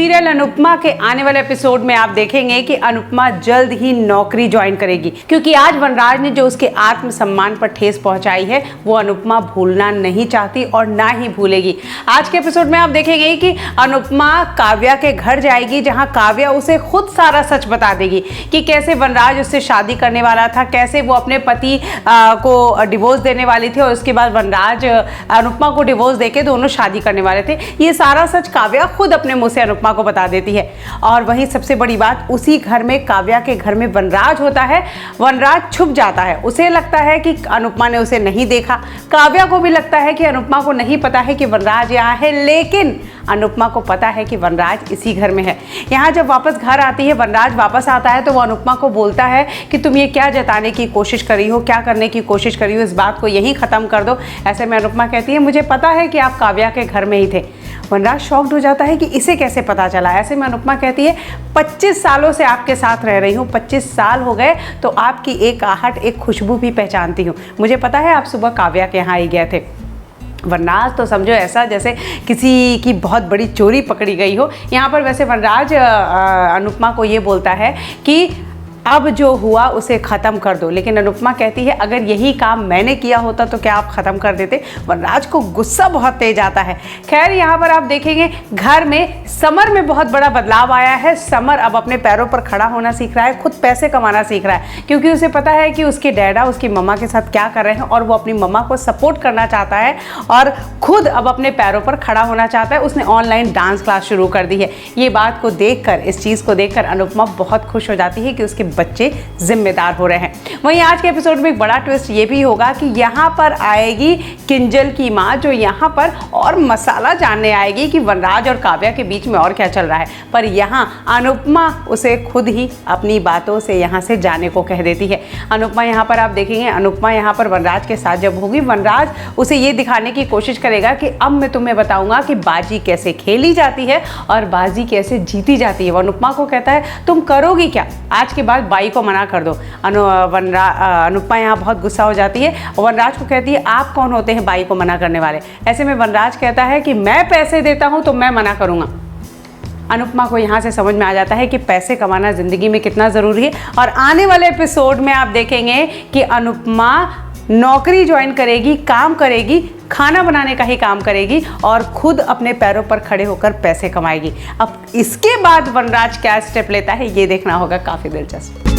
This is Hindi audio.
सीरियल अनुपमा के आने वाले एपिसोड में आप देखेंगे कि अनुपमा जल्द ही नौकरी ज्वाइन करेगी, क्योंकि आज वनराज ने जो उसके आत्मसम्मान पर ठेस पहुंचाई है वो अनुपमा भूलना नहीं चाहती और ना ही भूलेगी। आज के एपिसोड में आप देखेंगे कि अनुपमा काव्या के घर जाएगी, जहां काव्या उसे खुद सारा सच बता देगी कि कैसे वनराज उससे शादी करने वाला था, कैसे वो अपने पति को डिवोर्स देने वाली थी और उसके बाद वनराज अनुपमा को डिवोर्स देके दोनों शादी करने वाले थे। ये सारा सच काव्या खुद अपने मुंह से अनुपमा को बता देती है। और वहीं सबसे बड़ी बात, उसी घर में, काव्या के घर में वनराज होता है। वनराज छुप जाता है, उसे लगता है कि अनुपमा ने उसे नहीं देखा। काव्या को भी लगता है कि अनुपमा को नहीं पता है कि वनराज यहाँ है, लेकिन अनुपमा को पता है कि वनराज इसी घर में है। यहाँ जब वापस घर आती है, वनराज वापस आता है तो वो अनुपमा को बोलता है कि तुम ये क्या जताने की कोशिश करी हो, क्या करने की कोशिश करी हो, इस बात को यहीं ख़त्म कर दो। ऐसे में अनुपमा कहती है मुझे पता है कि आप काव्या के घर में ही थे। वनराज शॉक्ड हो जाता है कि इसे कैसे पता चला। ऐसे में अनुपमा कहती है 25 सालों से आपके साथ रह रही हूँ, 25 साल हो गए तो आपकी एक आहट, एक खुशबू भी पहचानती हूँ। मुझे पता है आप सुबह काव्या के यहाँ ही गए थे। वनराज तो समझो ऐसा जैसे किसी की बहुत बड़ी चोरी पकड़ी गई हो। यहाँ पर वैसे वनराज अनुपमा को ये बोलता है कि अब जो हुआ उसे ख़त्म कर दो, लेकिन अनुपमा कहती है अगर यही काम मैंने किया होता तो क्या आप ख़त्म कर देते। वनराज को गुस्सा बहुत तेज आता है। खैर यहाँ पर आप देखेंगे घर में समर में बहुत बड़ा बदलाव आया है। समर अब अपने पैरों पर खड़ा होना सीख रहा है, खुद पैसे कमाना सीख रहा है, क्योंकि उसे पता है कि उसके डैडा उसकी मम्मा के साथ क्या कर रहे हैं और वो अपनी मम्मा को सपोर्ट करना चाहता है और खुद अब अपने पैरों पर खड़ा होना चाहता है। उसने ऑनलाइन डांस क्लास शुरू कर दी है। ये बात को देखकर, इस चीज़ को देखकर अनुपमा बहुत खुश हो जाती है कि उसके बच्चे जिम्मेदार हो रहे हैं। वहीं आज के एपिसोड में एक बड़ा ट्विस्ट ये भी होगा कि यहाँ पर आएगी किंजल की माँ, जो यहाँ पर और मसाला जानने आएगी कि वनराज और काव्या के बीच में और क्या चल रहा है। पर यहाँ अनुपमा उसे खुद ही अपनी बातों से यहाँ से जाने को कह देती है। अनुपमा यहाँ पर आप देखेंगे, अनुपमा यहाँ पर वनराज के साथ जब होगी, वनराज उसे ये दिखाने की कोशिश करेगा कि अब मैं तुम्हें बताऊंगा कि बाजी कैसे खेली जाती है और बाजी कैसे जीती जाती है। वो अनुपमा को कहता है तुम करोगी क्या, आज के बाद बाई को मना कर दो। अनुपमा यहाँ बहुत गुस्सा हो जाती है। वनराज को कहती है आप कौन होते हैं बाई को मना करने वाले। ऐसे में वनराज कहता है कि मैं पैसे देता हूँ तो मैं मना करूँगा। अनुपमा को यहाँ से समझ में आ जाता है कि पैसे कमाना ज़िंदगी में कितना ज़रूरी है। और आने वाले एपिसोड में आप देखेंगे कि अनुपमा नौकरी ज्वाइन करेगी, काम करेगी, खाना बनाने का ही काम करेगी और खुद अपने पैरों पर खड़े होकर पैसे कमाएगी। अब इसके बाद वनराज क्या स्टेप लेता है ये देखना होगा, काफ़ी दिलचस्प।